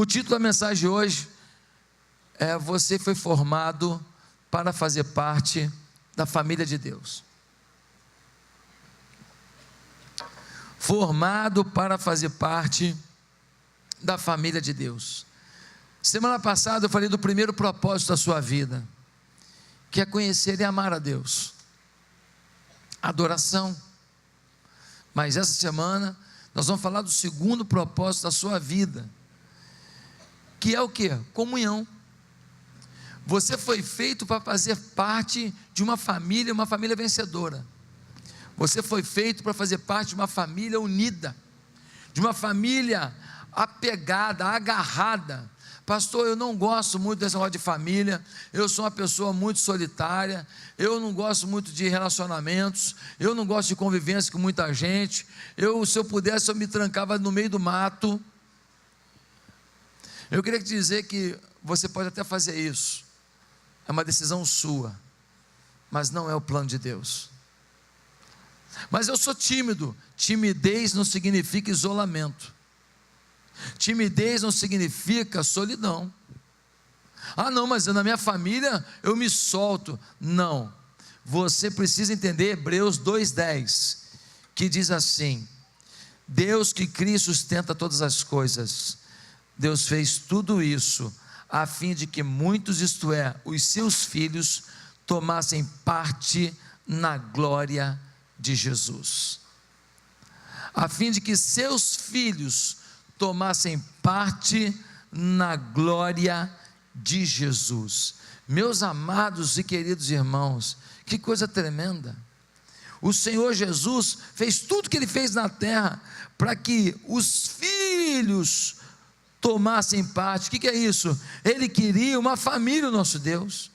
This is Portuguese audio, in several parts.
O título da mensagem de hoje é: você foi formado para fazer parte da família de Deus. Formado para fazer parte da família de Deus. Semana passada eu falei do primeiro propósito da sua vida, que é conhecer e amar a Deus, adoração. Mas essa semana nós vamos falar do segundo propósito da sua vida, que é o quê? Comunhão. Você foi feito para fazer parte de uma família vencedora. Você foi feito para fazer parte de uma família unida, de uma família apegada, agarrada. Pastor, eu não gosto muito desse negócio de família, eu sou uma pessoa muito solitária, eu não gosto muito de relacionamentos, eu não gosto de convivência com muita gente, se eu pudesse eu me trancava no meio do mato. Eu queria te dizer que você pode até fazer isso, é uma decisão sua, mas não é o plano de Deus. Mas eu sou tímido. Timidez não significa isolamento, timidez não significa solidão. Não, mas na minha família eu me solto. Não, você precisa entender Hebreus 2:10, que diz assim: Deus que cria e sustenta todas as coisas, Deus fez tudo isso a fim de que muitos, isto é, os seus filhos, tomassem parte na glória de Jesus. A fim de que seus filhos tomassem parte na glória de Jesus. Meus amados e queridos irmãos, que coisa tremenda! O Senhor Jesus fez tudo que Ele fez na terra para que os filhos tomassem parte. O que é isso? Ele queria uma família, o nosso Deus.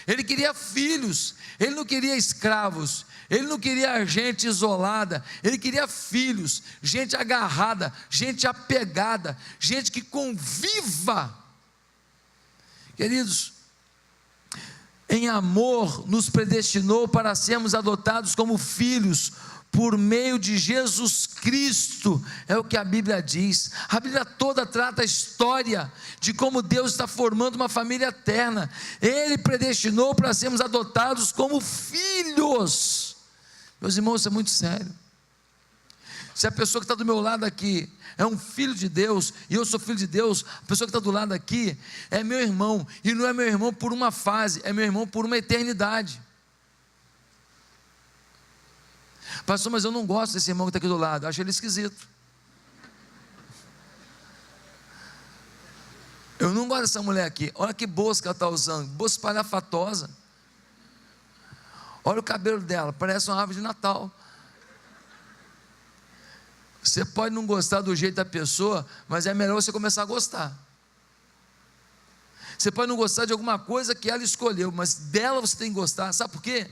Ele queria filhos, Ele não queria escravos, Ele não queria gente isolada, Ele queria filhos, gente agarrada, gente apegada, gente que conviva. Queridos, em amor nos predestinou para sermos adotados como filhos, por meio de Jesus Cristo, é o que a Bíblia diz. A Bíblia toda trata a história de como Deus está formando uma família eterna. Ele predestinou para sermos adotados como filhos. Meus irmãos, isso é muito sério. Se a pessoa que está do meu lado aqui é um filho de Deus, e eu sou filho de Deus, a pessoa que está do lado aqui é meu irmão, e não é meu irmão por uma fase, é meu irmão por uma eternidade. Pastor, mas eu não gosto desse irmão que está aqui do lado, acho ele esquisito. Eu não gosto dessa mulher aqui, olha que bolsa que ela está usando, bolsa espalhafatosa. Olha o cabelo dela, parece uma árvore de Natal. Você pode não gostar do jeito da pessoa, mas é melhor você começar a gostar. Você pode não gostar de alguma coisa que ela escolheu, mas dela você tem que gostar. Sabe por quê?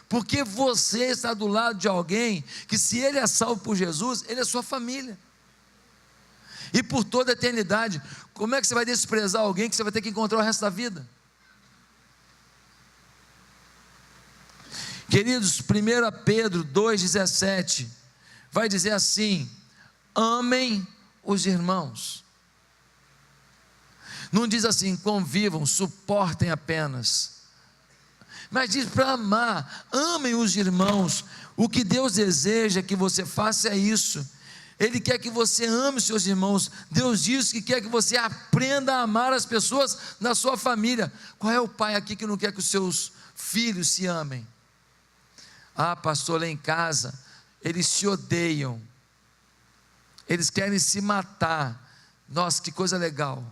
Porque você está do lado de alguém que, se ele é salvo por Jesus, ele é sua família, e por toda a eternidade. Como é que você vai desprezar alguém que você vai ter que encontrar o resto da vida? Queridos, 1 Pedro 2,17 vai dizer assim: amem os irmãos. Não diz assim, convivam, suportem apenas, mas diz para amar. Amem os irmãos. O que Deus deseja que você faça é isso. Ele quer que você ame os seus irmãos. Deus diz que quer que você aprenda a amar as pessoas na sua família. Qual é o pai aqui que não quer que os seus filhos se amem? Pastor, lá em casa eles se odeiam, eles querem se matar. Nossa, que coisa legal,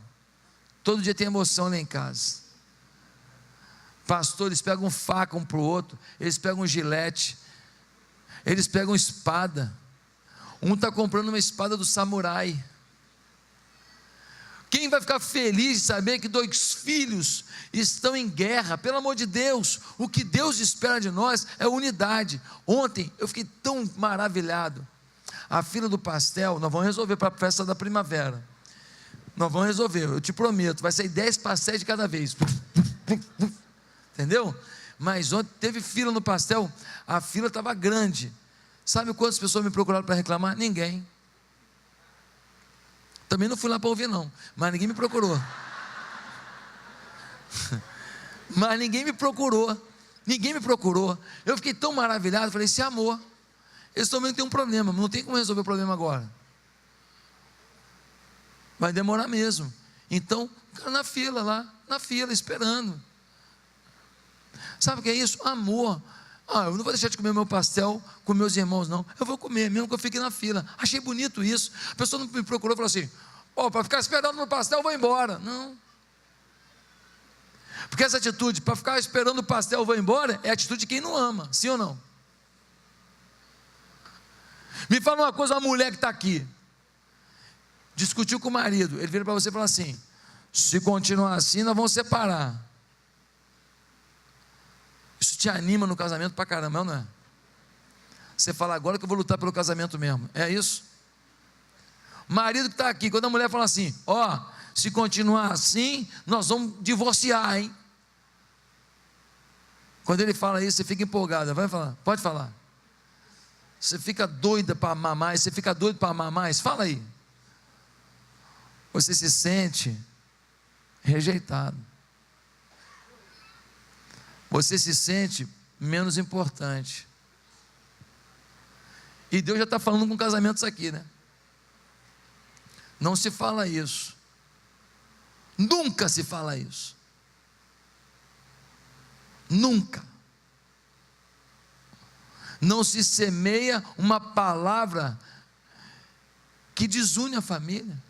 todo dia tem emoção lá em casa. Pastor, eles pegam faca um para o outro, eles pegam gilete, eles pegam espada. Um está comprando uma espada do samurai. Quem vai ficar feliz de saber que 2 filhos estão em guerra? Pelo amor de Deus, o que Deus espera de nós é unidade. Ontem eu fiquei tão maravilhado. A fila do pastel, nós vamos resolver para a festa da primavera. Nós vamos resolver, eu te prometo, vai sair 10 pastéis de cada vez. Entendeu? Mas ontem teve fila no pastel, a fila estava grande. Sabe quantas pessoas me procuraram para reclamar? Ninguém. Também não fui lá para ouvir não, mas ninguém me procurou. Mas ninguém me procurou. Ninguém me procurou. Eu fiquei tão maravilhado, falei, esse amor. Eles também têm um problema, não tem como resolver o problema agora. Vai demorar mesmo. Então, ficaram na fila lá, na fila, esperando. Sabe o que é isso? Amor. Eu não vou deixar de comer meu pastel com meus irmãos, não. Eu vou comer, mesmo que eu fique na fila. Achei bonito isso. A pessoa não me procurou e falou assim: para ficar esperando no pastel, eu vou embora. Não. Porque essa atitude, para ficar esperando o pastel, eu vou embora, é a atitude de quem não ama. Sim ou não? Me fala uma coisa, uma mulher que está aqui, discutiu com o marido, ele vira para você e fala assim: se continuar assim, nós vamos separar. Isso te anima no casamento para caramba, não é? Você fala, agora que eu vou lutar pelo casamento mesmo, é isso? Marido que está aqui, quando a mulher fala assim: se continuar assim, nós vamos divorciar, hein? Quando ele fala isso, você fica empolgada, vai falar, pode falar. Você fica doida para amar mais, você fica doido para amar mais, fala aí. Você se sente rejeitado. Você se sente menos importante. E Deus já está falando com casamentos aqui, né? Não se fala isso. Nunca se fala isso. Nunca. Não se semeia uma palavra que desune a família.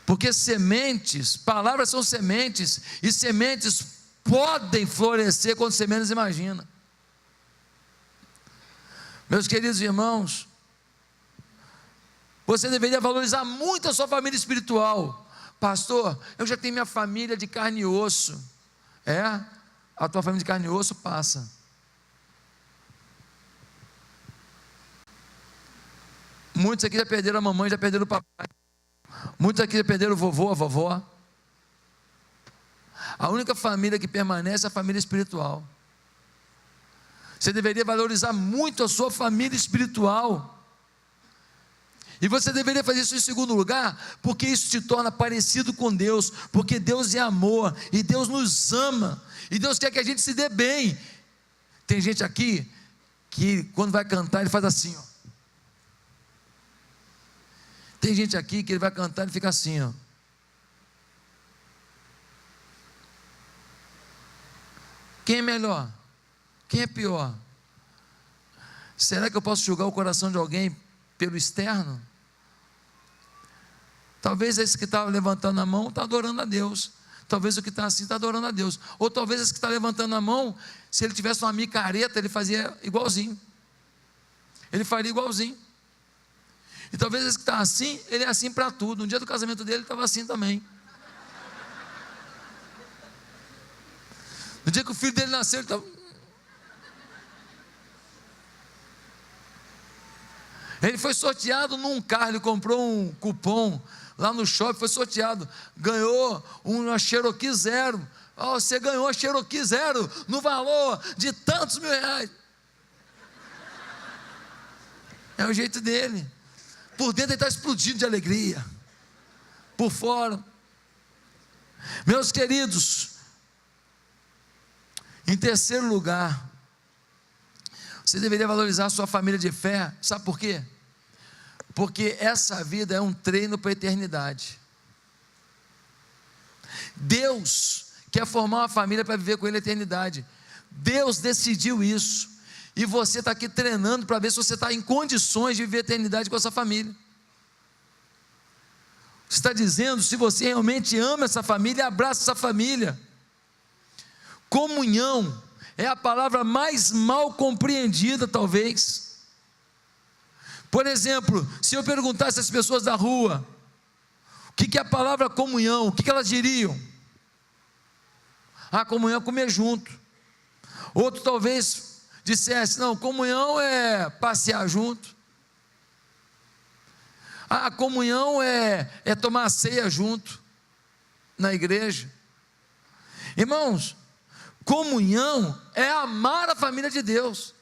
Porque sementes, palavras são sementes, e sementes podem florescer quando você menos imagina. Meus queridos irmãos, você deveria valorizar muito a sua família espiritual. Pastor, eu já tenho minha família de carne e osso. A tua família de carne e osso passa. Muitos aqui já perderam a mamãe, já perderam o papai. Muitos aqui já perderam o vovô, a vovó. A única família que permanece é a família espiritual. Você deveria valorizar muito a sua família espiritual. E você deveria fazer isso em segundo lugar, porque isso te torna parecido com Deus, porque Deus é amor, e Deus nos ama, e Deus quer que a gente se dê bem. Tem gente aqui, que quando vai cantar, ele faz assim, ó. Tem gente aqui, que ele vai cantar, ele fica assim, ó. Quem é melhor? Quem é pior? Será que eu posso julgar o coração de alguém pelo externo? Talvez esse que está levantando a mão está adorando a Deus. Talvez o que está assim está adorando a Deus. Ou talvez esse que está levantando a mão, se ele tivesse uma micareta, ele fazia igualzinho. Ele faria igualzinho. E talvez esse que está assim, ele é assim para tudo. No dia do casamento dele, ele estava assim também. No dia que o filho dele nasceu, ele estava... Ele foi sorteado num carro, ele comprou um cupom lá no shopping, foi sorteado, ganhou uma Cherokee Zero. Você ganhou a Cherokee Zero no valor de tantos mil reais. É o jeito dele. Por dentro ele está explodindo de alegria. Por fora. Meus queridos, em terceiro lugar, você deveria valorizar a sua família de fé. Sabe por quê? Porque essa vida é um treino para a eternidade. Deus quer formar uma família para viver com Ele a eternidade. Deus decidiu isso. E você está aqui treinando para ver se você está em condições de viver a eternidade com essa família. Você está dizendo, se você realmente ama essa família, abraça essa família. Comunhão é a palavra mais mal compreendida, talvez. Por exemplo, se eu perguntasse às pessoas da rua, o que é a palavra comunhão, o que elas diriam? Comunhão é comer junto. Outro talvez dissesse, não, comunhão é passear junto. A comunhão é tomar a ceia junto, na igreja. Irmãos, comunhão é amar a família de Deus.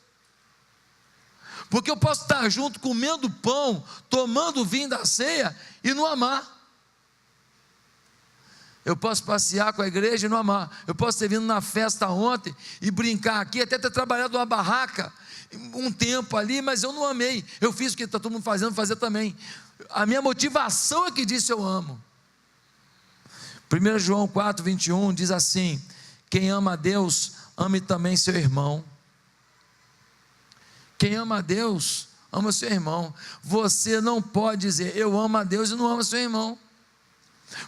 Porque eu posso estar junto comendo pão, tomando vinho da ceia e não amar. Eu posso passear com a igreja e não amar. Eu posso ter vindo na festa ontem e brincar aqui, até ter trabalhado numa barraca um tempo ali, mas eu não amei. Eu fiz o que está todo mundo fazendo, fazer também. A minha motivação é que disse eu amo. 1 João 4,21 diz assim: quem ama a Deus, ame também seu irmão. Quem ama a Deus, ama seu irmão. Você não pode dizer eu amo a Deus e não ama seu irmão.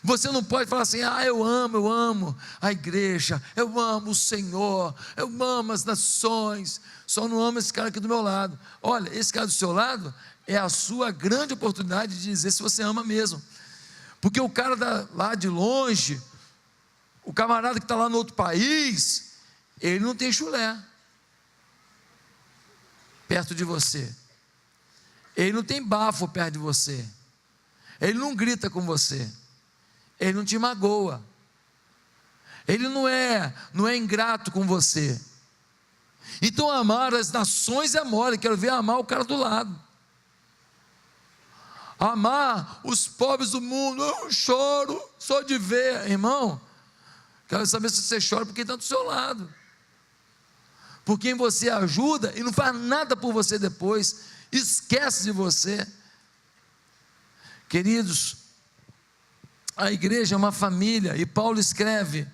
Você não pode falar assim: eu amo a igreja, eu amo o Senhor, eu amo as nações, só não amo esse cara aqui do meu lado. Olha, esse cara do seu lado é a sua grande oportunidade de dizer se você ama mesmo. Porque o cara lá de longe, o camarada que está lá no outro país, ele não tem chulé perto de você, ele não tem bafo perto de você, ele não grita com você, ele não te magoa, ele não é ingrato com você. Então amar as nações é mole. Quero ver amar o cara do lado, amar os pobres do mundo. Eu choro só de ver, irmão. Quero saber se você chora porque está do seu lado, por quem você ajuda e não faz nada por você depois, esquece de você. Queridos, a igreja é uma família, e Paulo escreve: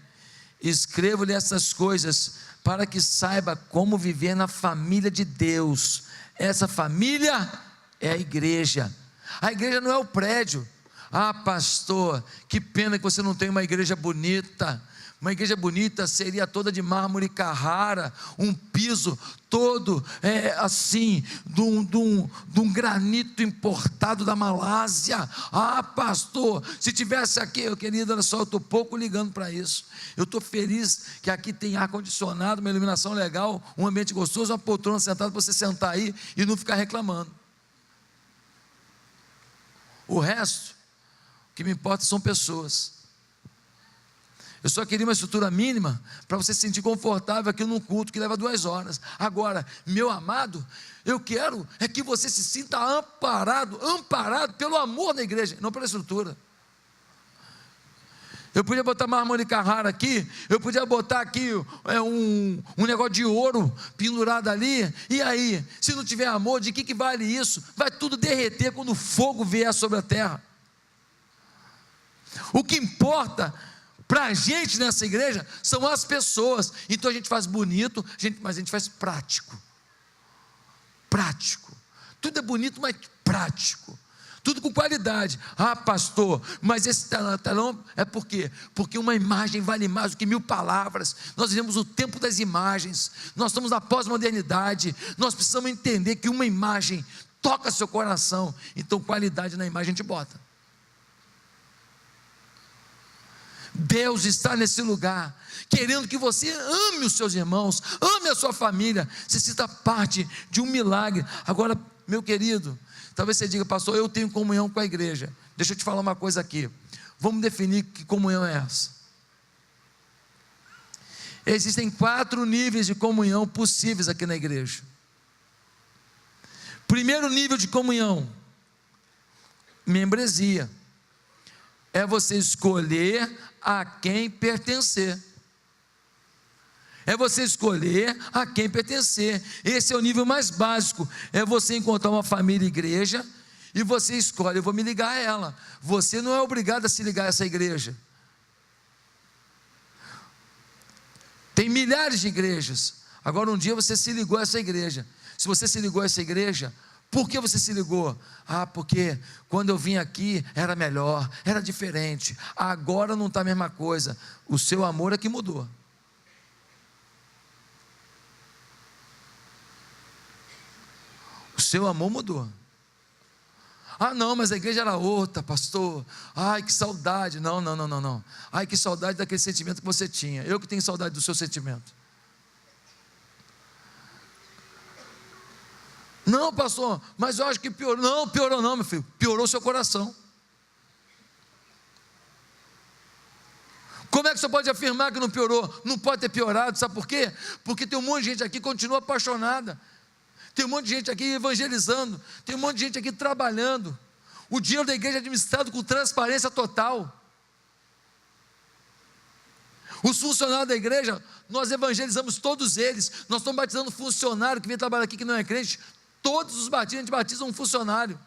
escrevo-lhe essas coisas para que saiba como viver na família de Deus. Essa família é a igreja. A igreja não é o prédio. Pastor, que pena que você não tem uma igreja bonita. Uma igreja bonita seria toda de mármore Carrara, um piso todo assim, de um granito importado da Malásia. Pastor, se tivesse aqui, querido, olha só, eu estou pouco ligando para isso. Eu estou feliz que aqui tem ar-condicionado, uma iluminação legal, um ambiente gostoso, uma poltrona sentada para você sentar aí e não ficar reclamando. O resto, o que me importa são pessoas. Eu só queria uma estrutura mínima para você se sentir confortável aqui num culto que leva 2 horas. Agora, meu amado, eu quero é que você se sinta amparado pelo amor da igreja, não pela estrutura. Eu podia botar mármore Carrara aqui, eu podia botar aqui um negócio de ouro pendurado ali, e aí, se não tiver amor, de que vale isso? Vai tudo derreter quando o fogo vier sobre a terra. O que importa para a gente nessa igreja são as pessoas. Então a gente faz bonito, mas a gente faz prático. Tudo é bonito, mas prático. Tudo com qualidade. Pastor, mas esse telão é por quê? Porque uma imagem vale mais do que 1000 palavras. Nós vivemos o tempo das imagens, nós estamos na pós-modernidade, nós precisamos entender que uma imagem toca seu coração. Então qualidade na imagem a gente bota. Deus está nesse lugar, querendo que você ame os seus irmãos, ame a sua família, se sinta parte de um milagre. Agora, meu querido, talvez você diga: pastor, eu tenho comunhão com a igreja. Deixa eu te falar uma coisa aqui. Vamos definir que comunhão é essa. Existem 4 níveis de comunhão possíveis aqui na igreja. Primeiro nível de comunhão: membresia. É você escolher a quem pertencer. É você escolher a quem pertencer. Esse é o nível mais básico. É você encontrar uma família igreja e você escolhe: eu vou me ligar a ela. Você não é obrigado a se ligar a essa igreja. Tem milhares de igrejas. Agora, um dia você se ligou a essa igreja. Se você se ligou a essa igreja, por que você se ligou? Porque quando eu vim aqui era melhor, era diferente. Agora não está a mesma coisa. O seu amor é que mudou. O seu amor mudou. Não, mas a igreja era outra, pastor. Que saudade. Não. Que saudade daquele sentimento que você tinha. Eu que tenho saudade do seu sentimento. Não, pastor, mas eu acho que piorou. Não, piorou não, meu filho. Piorou o seu coração. Como é que você pode afirmar que não piorou? Não pode ter piorado, sabe por quê? Porque tem um monte de gente aqui que continua apaixonada. tem um monte de gente aqui evangelizando, tem um monte de gente aqui trabalhando, o dinheiro da igreja é administrado com transparência total. Os funcionários da igreja, nós evangelizamos todos eles, nós estamos batizando funcionário que vem trabalhar aqui que não é crente, todos os batistas, a gente batiza um funcionário.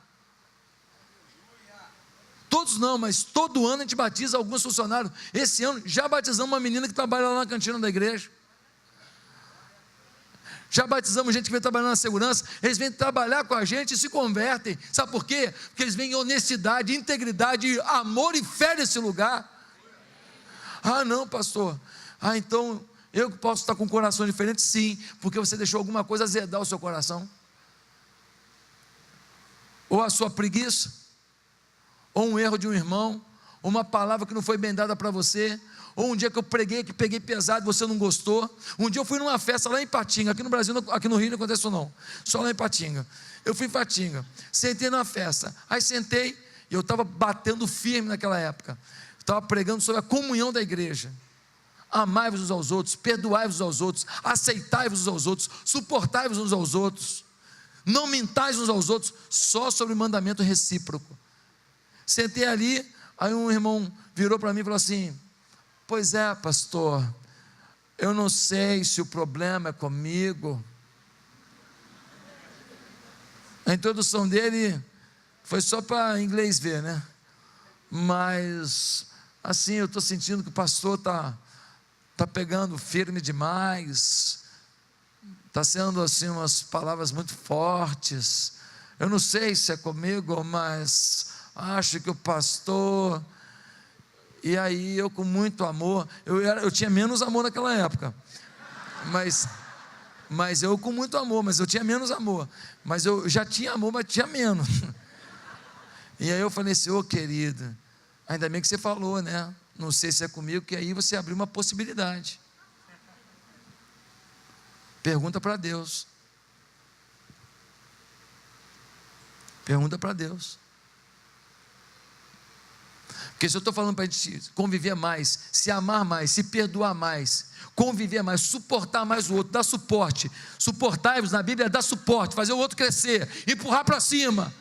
Todos não, mas todo ano a gente batiza alguns funcionários. Esse ano já batizamos uma menina que trabalha lá na cantina da igreja. Já batizamos gente que vem trabalhar na segurança. Eles vêm trabalhar com a gente e se convertem. Sabe por quê? Porque eles vêm em honestidade, integridade, amor e fé nesse lugar. Ah não, pastor, então eu posso estar com um coração diferente? Sim, porque você deixou alguma coisa azedar o seu coração, ou a sua preguiça, ou um erro de um irmão, ou uma palavra que não foi bem dada para você, ou um dia que eu preguei, que peguei pesado e você não gostou. Um dia eu fui numa festa lá em Patinga, aqui no Brasil, aqui no Rio não acontece isso não, só lá em Patinga. Eu fui em Patinga, sentei na festa, aí sentei, e eu estava batendo firme naquela época, estava pregando sobre a comunhão da igreja. Amai-vos uns aos outros, perdoai-vos aos outros, aceitai-vos uns aos outros, suportai-vos uns aos outros, não mintais uns aos outros, só sobre o mandamento recíproco. Sentei ali, aí um irmão virou para mim e falou assim: pois é, pastor, eu não sei se o problema é comigo. A introdução dele foi só para inglês ver, né? Mas assim, eu estou sentindo que o pastor está pegando firme demais, está sendo assim umas palavras muito fortes. Eu não sei se é comigo, mas acho que o pastor... E aí eu com muito amor, eu tinha menos amor naquela época, mas eu com muito amor, mas eu tinha menos amor, mas eu já tinha amor, mas tinha menos. E aí eu falei assim: ô querido, ainda bem que você falou, né? Não sei se é comigo, que aí você abriu uma possibilidade. Pergunta para Deus. Pergunta para Deus. Porque se eu estou falando para a gente conviver mais, se amar mais, se perdoar mais, conviver mais, suportar mais o outro, dar suporte. Suportai-vos na Bíblia é dar suporte, fazer o outro crescer, empurrar para cima.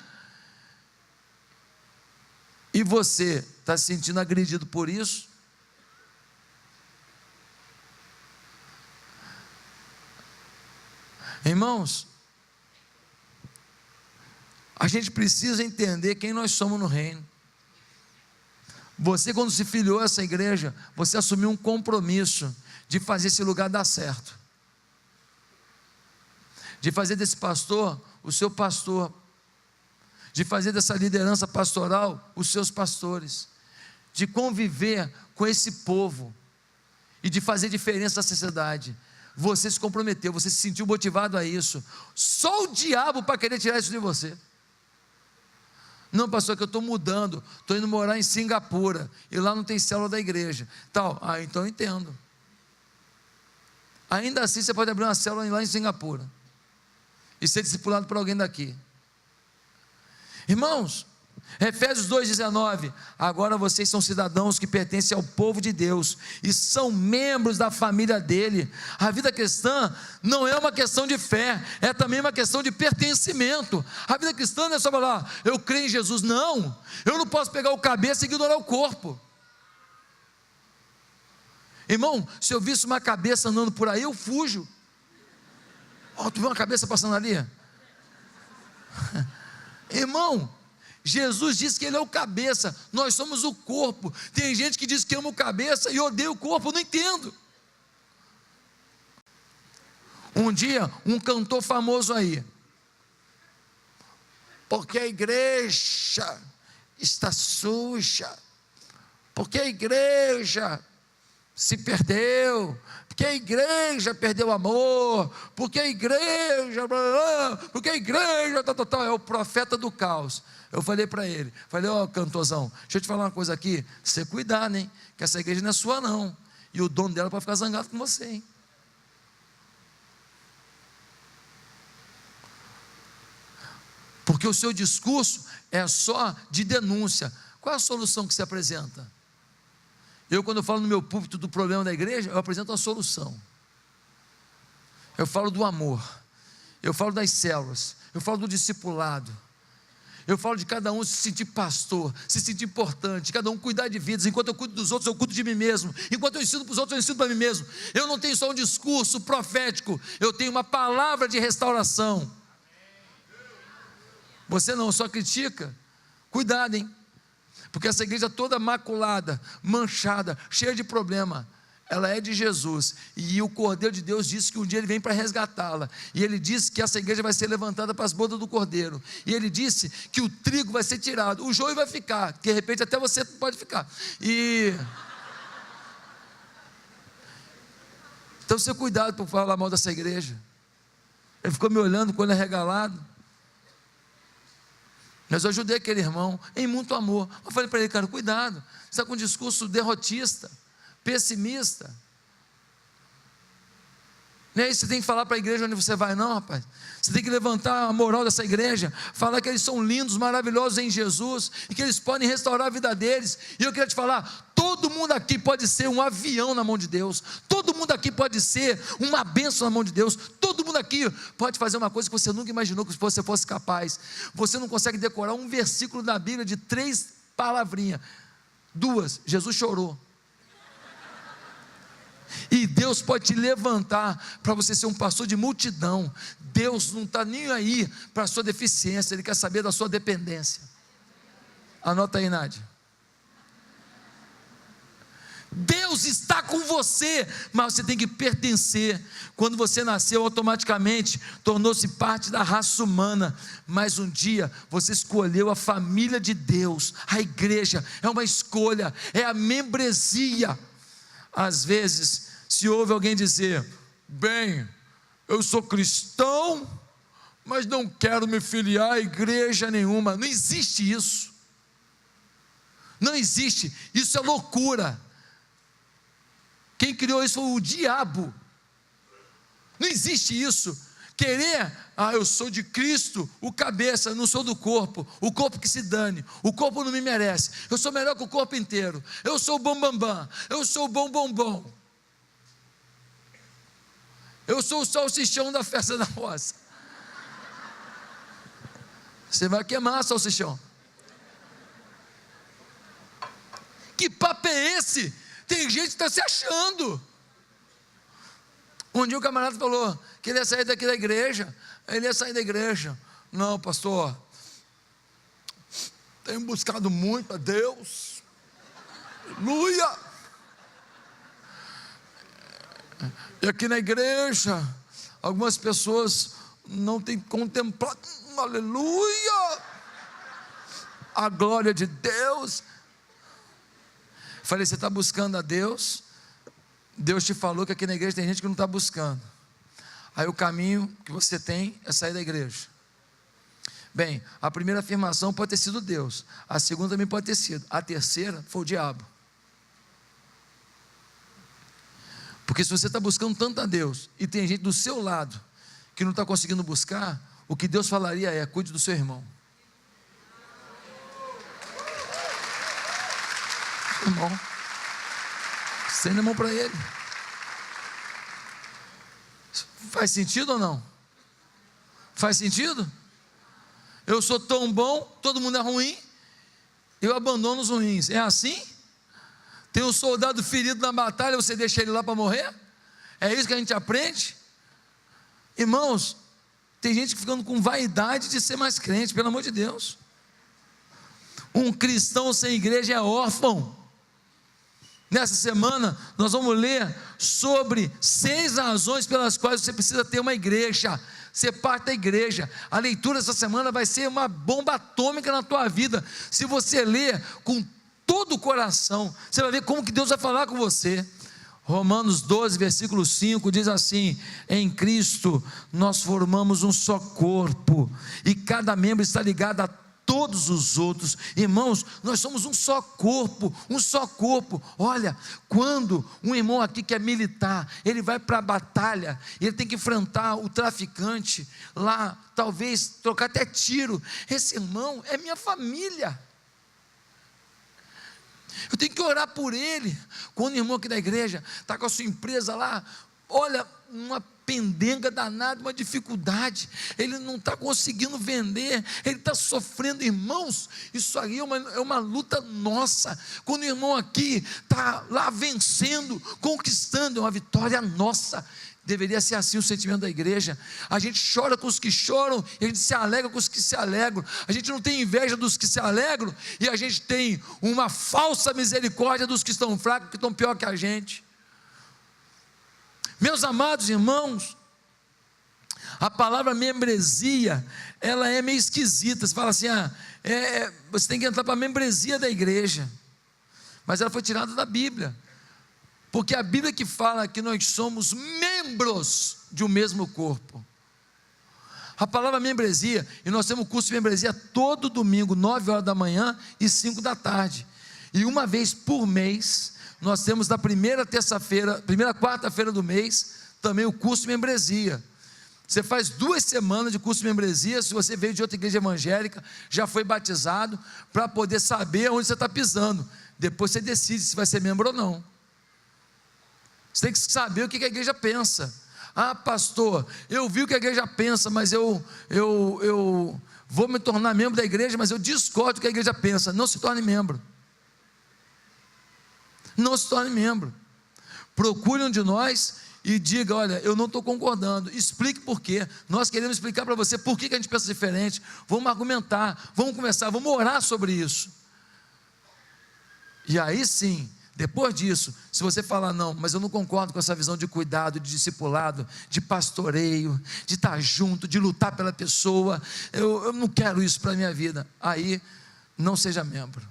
E você está se sentindo agredido por isso? Irmãos, a gente precisa entender quem nós somos no reino. Você, quando se filiou a essa igreja, você assumiu um compromisso de fazer esse lugar dar certo, de fazer desse pastor o seu pastor, de fazer dessa liderança pastoral os seus pastores, de conviver com esse povo e de fazer diferença na sociedade. Você se comprometeu, você se sentiu motivado a isso. Só o diabo para querer tirar isso de você. Não, pastor, que eu estou mudando, estou indo morar em Singapura e lá não tem célula da igreja tal. Então eu entendo. Ainda assim você pode abrir uma célula lá em Singapura e ser discipulado por alguém daqui. Irmãos, Efésios 2,19: agora vocês são cidadãos que pertencem ao povo de Deus e são membros da família dele. A vida cristã não é uma questão de fé, é também uma questão de pertencimento. A vida cristã não é só falar, eu creio em Jesus. Não, eu não posso pegar o cabeça e ignorar o corpo. Irmão, se eu visse uma cabeça andando por aí, eu fujo. Tu viu uma cabeça passando ali? Irmão, Jesus disse que Ele é o cabeça, nós somos o corpo. Tem gente que diz que ama o cabeça e odeia o corpo, eu não entendo. Um dia, um cantor famoso aí, porque a igreja está suja, porque a igreja se perdeu, porque a igreja perdeu o amor, porque a igreja, porque a igreja, é o profeta do caos. Eu falei para ele, cantorzão, deixa eu te falar uma coisa aqui, você cuidar, hein, que essa igreja não é sua não, e o dono dela pode ficar zangado com você, hein. Porque o seu discurso é só de denúncia. Qual é a solução que você apresenta? Eu, quando eu falo no meu púlpito do problema da igreja, eu apresento a solução. Eu falo do amor. eu falo das células, eu falo do discipulado, eu falo de cada um se sentir pastor, se sentir importante, cada um cuidar de vidas. Enquanto eu cuido dos outros, eu cuido de mim mesmo. Enquanto eu ensino para os outros, eu ensino para mim mesmo. Eu não tenho só um discurso profético, eu tenho uma palavra de restauração. Você não só critica, cuidado, hein? Porque essa igreja toda maculada, manchada, cheia de problema, ela é de Jesus, e o Cordeiro de Deus disse que um dia ele vem para resgatá-la, e ele disse que essa igreja vai ser levantada para as bodas do Cordeiro, e ele disse que o trigo vai ser tirado, o joio vai ficar, de repente até você pode ficar, então você cuidado por falar mal dessa igreja. Ele ficou me olhando com ele arregalado, mas eu ajudei aquele irmão, em muito amor. Eu falei para ele, cara, cuidado, você está com um discurso derrotista, pessimista. Não é isso que você tem que falar para a igreja onde você vai, não, rapaz. Você tem que levantar a moral dessa igreja, falar que eles são lindos, maravilhosos em Jesus, e que eles podem restaurar a vida deles. E eu queria te falar, todo mundo aqui pode ser um avião na mão de Deus, todo mundo aqui pode ser uma bênção na mão de Deus, todo mundo aqui pode fazer uma coisa que você nunca imaginou que você fosse capaz. Você não consegue decorar um versículo da Bíblia de 3 palavrinhas, 2, Jesus chorou. E Deus pode te levantar para você ser um pastor de multidão. Deus não está nem aí para a sua deficiência, Ele quer saber da sua dependência. Anota aí, Nádia. Deus está com você, mas você tem que pertencer. Quando você nasceu, automaticamente tornou-se parte da raça humana, mas um dia você escolheu a família de Deus. A igreja é uma escolha, é a membresia. Às vezes, se ouve alguém dizer, bem, eu sou cristão, mas não quero me filiar a igreja nenhuma. Não existe isso. Não existe, isso é loucura. Quem criou isso foi o diabo. Não existe isso. Querer, eu sou de Cristo, o cabeça, não sou do corpo, o corpo que se dane, o corpo não me merece, eu sou melhor que o corpo inteiro, eu sou o bambambam, eu sou o bom, eu sou o salsichão da festa da roça. Você vai queimar, salsichão. Que papo é esse? Tem gente que está se achando. Um dia o camarada falou que ele ia sair daqui da igreja. Ele ia sair da igreja. Não, pastor, tenho buscado muito a Deus. Aleluia. E aqui na igreja, algumas pessoas não têm contemplado, aleluia, a glória de Deus. Falei, você está buscando a Deus? Deus te falou que aqui na igreja tem gente que não está buscando. Aí o caminho que você tem é sair da igreja. Bem, a primeira afirmação pode ter sido Deus, a segunda também pode ter sido, a terceira foi o diabo. Porque se você está buscando tanto a Deus, e tem gente do seu lado, que não está conseguindo buscar, o que Deus falaria é, cuide do seu irmão. Irmão, estende a mão para ele. Faz sentido ou não? Faz sentido? Eu sou tão bom, todo mundo é ruim, eu abandono os ruins. É assim? Tem um soldado ferido na batalha, você deixa ele lá para morrer? É isso que a gente aprende? Irmãos, tem gente ficando com vaidade de ser mais crente, pelo amor de Deus. Um cristão sem igreja é órfão. Nessa semana nós vamos ler sobre 6 razões pelas quais você precisa ter uma igreja, ser parte da igreja. A leitura dessa semana vai ser uma bomba atômica na tua vida. Se você ler com todo o coração, você vai ver como que Deus vai falar com você. Romanos 12, versículo 5 diz assim: em Cristo nós formamos um só corpo, e cada membro está ligado a todos os outros. Irmãos, nós somos um só corpo, um só corpo. Olha, quando um irmão aqui que é militar, ele vai para a batalha, ele tem que enfrentar o traficante lá, talvez trocar até tiro. Esse irmão é minha família. Eu tenho que orar por ele. Quando o irmão aqui da igreja está com a sua empresa lá, olha, uma pendenga danada, uma dificuldade, ele não está conseguindo vender, ele está sofrendo, irmãos. Isso aí é uma luta nossa. Quando o irmão aqui está lá vencendo, conquistando, é uma vitória nossa. Deveria ser assim o sentimento da igreja. A gente chora com os que choram, e a gente se alegra com os que se alegram. A gente não tem inveja dos que se alegram, e a gente tem uma falsa misericórdia dos que estão fracos, que estão pior que a gente. Meus amados irmãos, a palavra membresia, ela é meio esquisita. Você fala assim, você tem que entrar para a membresia da igreja, mas ela foi tirada da Bíblia. Porque a Bíblia que fala que nós somos membros de um mesmo corpo. A palavra membresia, e nós temos curso de membresia todo domingo, 9 horas da manhã e 5 da tarde. E uma vez por mês, nós temos na primeira quarta-feira do mês, também o curso de membresia. Você faz 2 semanas de curso de membresia, se você veio de outra igreja evangélica, já foi batizado, para poder saber onde você está pisando. Depois você decide se vai ser membro ou não. Você tem que saber o que a igreja pensa. Ah, pastor, eu vi o que a igreja pensa, mas eu vou me tornar membro da igreja, mas eu discordo do que a igreja pensa. Não se torne membro. Não se torne membro. Procure um de nós e diga, olha, eu não estou concordando. Explique por quê. Nós queremos explicar para você por que a gente pensa diferente. Vamos argumentar, vamos conversar, vamos orar sobre isso. E aí sim, depois disso, se você falar, não, mas eu não concordo com essa visão de cuidado, de discipulado, de pastoreio, de estar junto, de lutar pela pessoa, eu não quero isso para a minha vida, aí não seja membro.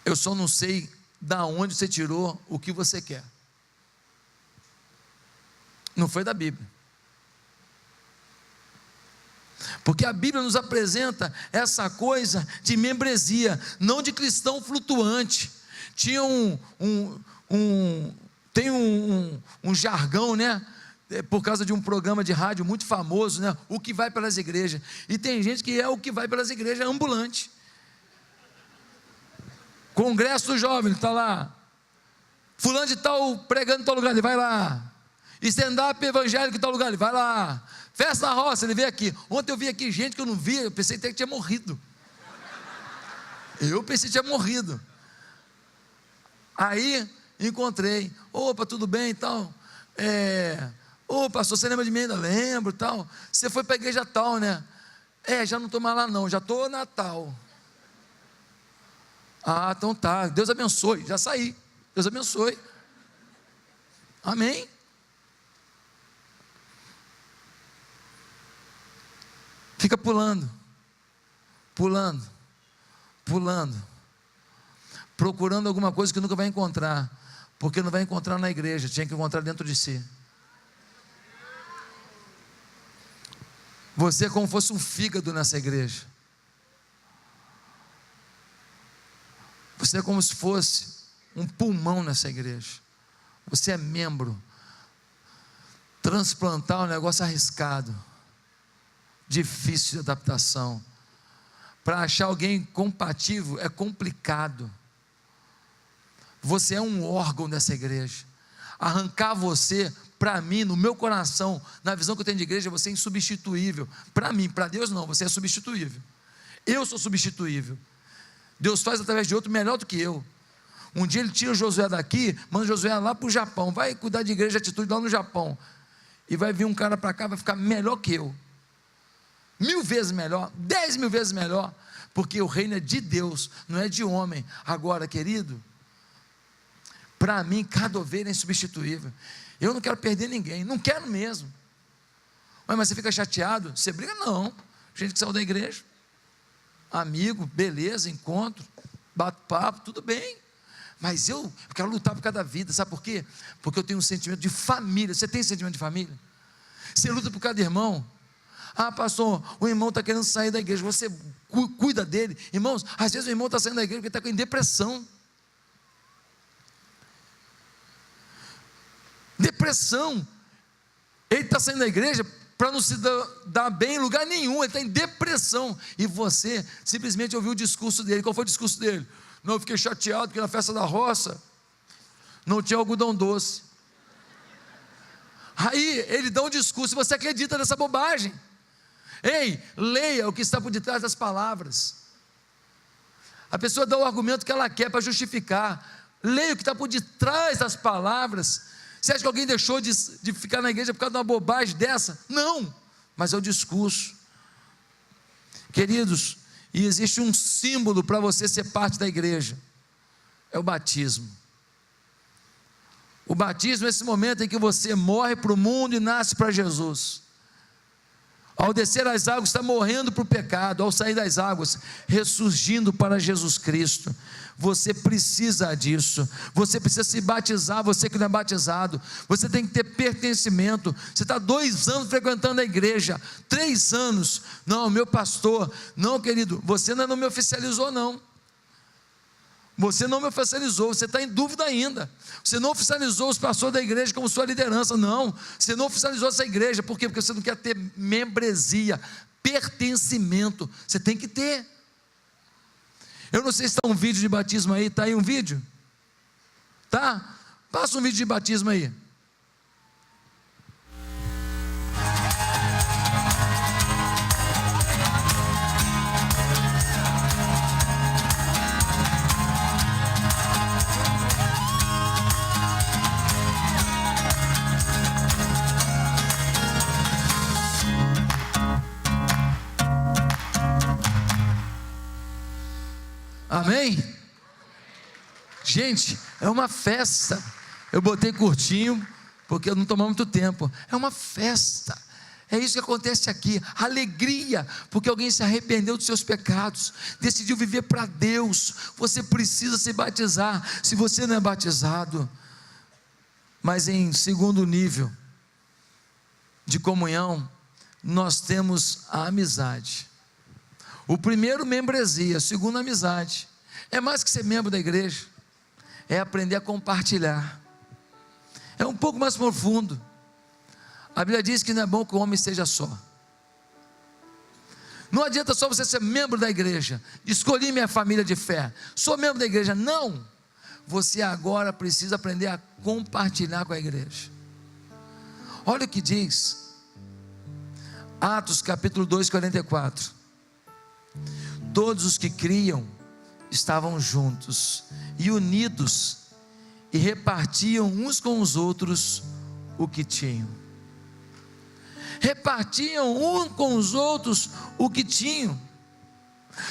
Eu só não sei da onde você tirou o que você quer. Não foi da Bíblia. Porque a Bíblia nos apresenta essa coisa de membresia, não de cristão flutuante. Tinha tem um jargão, né? Por causa de um programa de rádio muito famoso, né? O que vai pelas igrejas. E tem gente que é o que vai pelas igrejas ambulante. Congresso do jovem, está lá. Fulano de tal pregando em tal lugar, ele vai lá. Stand-up evangélico em tal lugar, ele vai lá. Festa na roça, ele veio aqui. Ontem eu vi aqui gente que eu não via, eu pensei até que tinha morrido. Eu pensei que tinha morrido. Aí encontrei. Opa, tudo bem e tal? Ô pastor, você lembra de mim ainda? Lembro e tal. Você foi para a igreja tal, né? Já não estou mais lá não, já estou na tal. Ah, então tá, Deus abençoe, já saí. Deus abençoe. Amém. Fica pulando, procurando alguma coisa que nunca vai encontrar, porque não vai encontrar na igreja, tinha que encontrar dentro de si. Você é como se fosse um fígado nessa igreja. Você é como se fosse um pulmão nessa igreja. Você é membro. Transplantar é um negócio arriscado, difícil de adaptação. Para achar alguém compatível é complicado. Você é um órgão dessa igreja. Arrancar você, para mim, no meu coração, na visão que eu tenho de igreja, você é insubstituível. Para mim, para Deus não, você é substituível. Eu sou substituível. Deus faz através de outro melhor do que eu. Um dia ele tira Josué daqui, manda Josué lá para o Japão, vai cuidar de igreja de atitude lá no Japão, e vai vir um cara para cá, vai ficar melhor que eu, 1000 vezes melhor, 10.000 vezes melhor, porque o reino é de Deus, não é de homem. Agora, querido, para mim cada ovelha é insubstituível. Eu não quero perder ninguém, não quero mesmo. Mas você fica chateado? Você briga? Não. Gente que saiu da igreja, amigo, beleza, encontro, bato papo, tudo bem. Mas eu quero lutar por cada vida, sabe por quê? Porque eu tenho um sentimento de família. Você tem sentimento de família? Você luta por cada irmão. Ah, pastor, o irmão está querendo sair da igreja, você cuida dele. Irmãos, às vezes o irmão está saindo da igreja porque está em depressão. Depressão. Ele está saindo da igreja para não se dar bem em lugar nenhum, ele está em depressão. E você simplesmente ouviu o discurso dele. Qual foi o discurso dele? Não, eu fiquei chateado porque na festa da roça não tinha algodão doce. Aí ele dá um discurso e você acredita nessa bobagem. Ei, leia o que está por detrás das palavras. A pessoa dá o argumento que ela quer para justificar. Leia o que está por detrás das palavras. Você acha que alguém deixou de ficar na igreja por causa de uma bobagem dessa? Não, mas é o discurso. Queridos, e existe um símbolo para você ser parte da igreja, é o batismo. O batismo é esse momento em que você morre para o mundo e nasce para Jesus. Ao descer as águas, está morrendo para o pecado. Ao sair das águas, ressurgindo para Jesus Cristo. Você precisa disso. Você precisa se batizar, você que não é batizado. Você tem que ter pertencimento. Você está 2 anos frequentando a igreja, 3 anos. Não, meu pastor. Não, querido, você ainda não me oficializou, não. Você não me oficializou, você está em dúvida ainda. Você não oficializou os pastores da igreja como sua liderança, não. Você não oficializou essa igreja, por quê? Porque você não quer ter membresia, pertencimento. Você tem que ter. Eu não sei se está um vídeo de batismo aí, está aí um vídeo? Tá? Passa um vídeo de batismo aí. Amém? Gente, é uma festa. Eu botei curtinho, porque eu não tomou muito tempo. É uma festa. É isso que acontece aqui. Alegria, porque alguém se arrependeu dos seus pecados, decidiu viver para Deus. Você precisa se batizar, se você não é batizado. Mas em segundo nível de comunhão, nós temos a amizade. O primeiro, membresia. O segundo, amizade. É mais que ser membro da igreja, é aprender a compartilhar. É um pouco mais profundo. A Bíblia diz que não é bom que o homem esteja só. Não adianta só você ser membro da igreja. Escolhi minha família de fé, sou membro da igreja. Não, você agora precisa aprender a compartilhar com a igreja. Olha o que diz Atos capítulo 2, 44. Todos os que criam estavam juntos e unidos, e repartiam uns com os outros o que tinham. Repartiam uns com os outros o que tinham.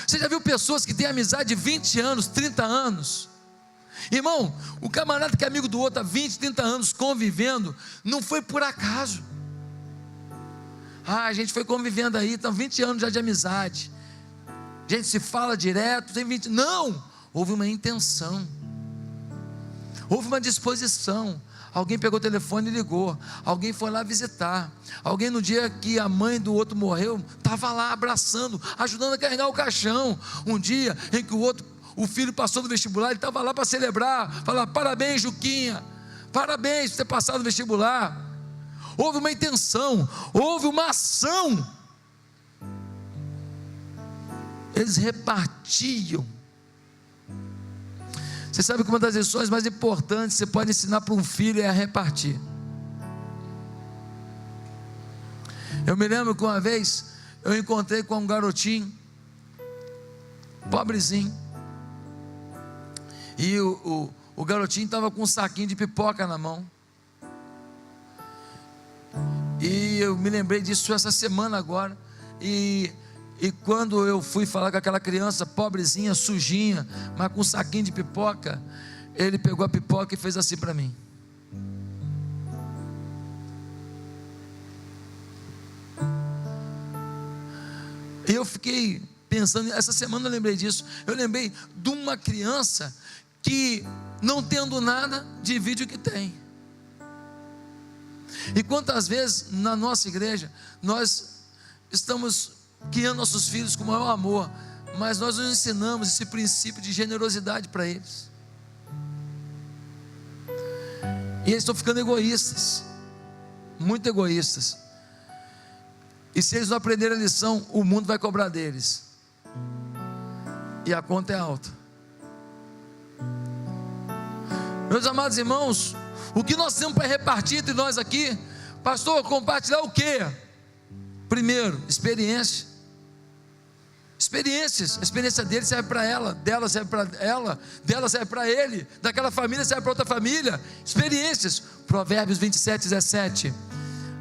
Você já viu pessoas que têm amizade de 20 anos, 30 anos? Irmão, o camarada que é amigo do outro há 20, 30 anos convivendo, não foi por acaso. A gente foi convivendo aí, estão 20 anos já de amizade. A gente se fala direto, tem 20. Não, houve uma intenção, houve uma disposição. Alguém pegou o telefone e ligou. Alguém foi lá visitar. Alguém, no dia que a mãe do outro morreu, estava lá abraçando, ajudando a carregar o caixão. Um dia em que o filho passou no vestibular, ele estava lá para celebrar, falar: parabéns, Juquinha, parabéns por ter passado no vestibular. Houve uma intenção, houve uma ação. Eles repartiam. Você sabe que uma das lições mais importantes que você pode ensinar para um filho é a repartir. Eu me lembro que uma vez eu encontrei com um garotinho, pobrezinho, e o garotinho estava com um saquinho de pipoca na mão. E eu me lembrei disso essa semana agora. E quando eu fui falar com aquela criança pobrezinha, sujinha, mas com um saquinho de pipoca, ele pegou a pipoca e fez assim para mim. E eu fiquei pensando, essa semana eu lembrei disso. Eu lembrei de uma criança que, não tendo nada, divide o que tem. E quantas vezes na nossa igreja nós estamos criando nossos filhos com o maior amor, mas nós não ensinamos esse princípio de generosidade para eles, e eles estão ficando egoístas, muito egoístas. E se eles não aprenderem a lição, o mundo vai cobrar deles, e a conta é alta. Meus amados irmãos, o que nós temos para repartir entre nós aqui Pastor, compartilhar o quê? Primeiro, experiência. Experiências. A experiência dele serve para ela, dela serve para ela, dela serve para ele, daquela família serve para outra família. Experiências. Provérbios 27:17.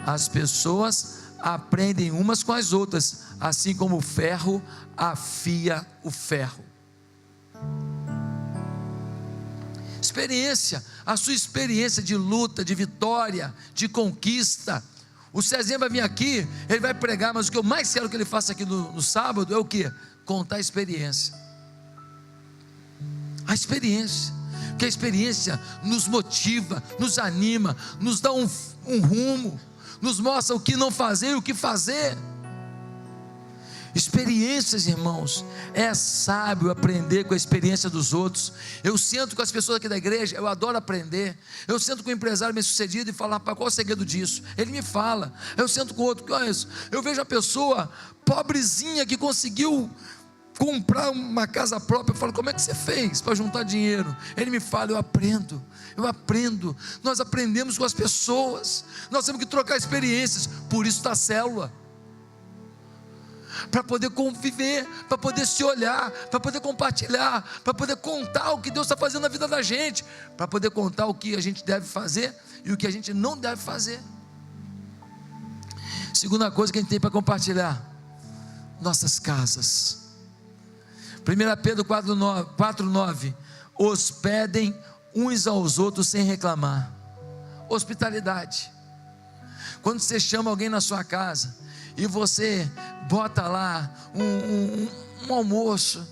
As pessoas aprendem umas com as outras, assim como o ferro afia o ferro. Experiência, a sua experiência de luta, de vitória, de conquista. O Cezinha vai vir aqui, ele vai pregar, mas o que eu mais quero que ele faça aqui no sábado é o quê? Contar a experiência. A experiência, porque a experiência nos motiva, nos anima, nos dá um rumo, nos mostra o que não fazer e o que fazer. Experiências, irmãos, é sábio aprender com a experiência dos outros. Eu sento com as pessoas aqui da igreja, eu adoro aprender. Eu sento com um empresário bem sucedido e falo: rapaz, qual é o segredo disso? Ele me fala. Eu sento com outro, que é isso? Eu vejo a pessoa pobrezinha que conseguiu comprar uma casa própria. Eu falo: como é que você fez para juntar dinheiro? Ele me fala: eu aprendo. Nós aprendemos com as pessoas. Nós temos que trocar experiências. Por isso está a célula, para poder conviver, para poder se olhar, para poder compartilhar, para poder contar o que Deus está fazendo na vida da gente, para poder contar o que a gente deve fazer e o que a gente não deve fazer. Segunda coisa que a gente tem para compartilhar: nossas casas. 1 Pedro 4:9. Hospedem uns aos outros sem reclamar. Hospitalidade. Quando você chama alguém na sua casa e você bota lá um almoço,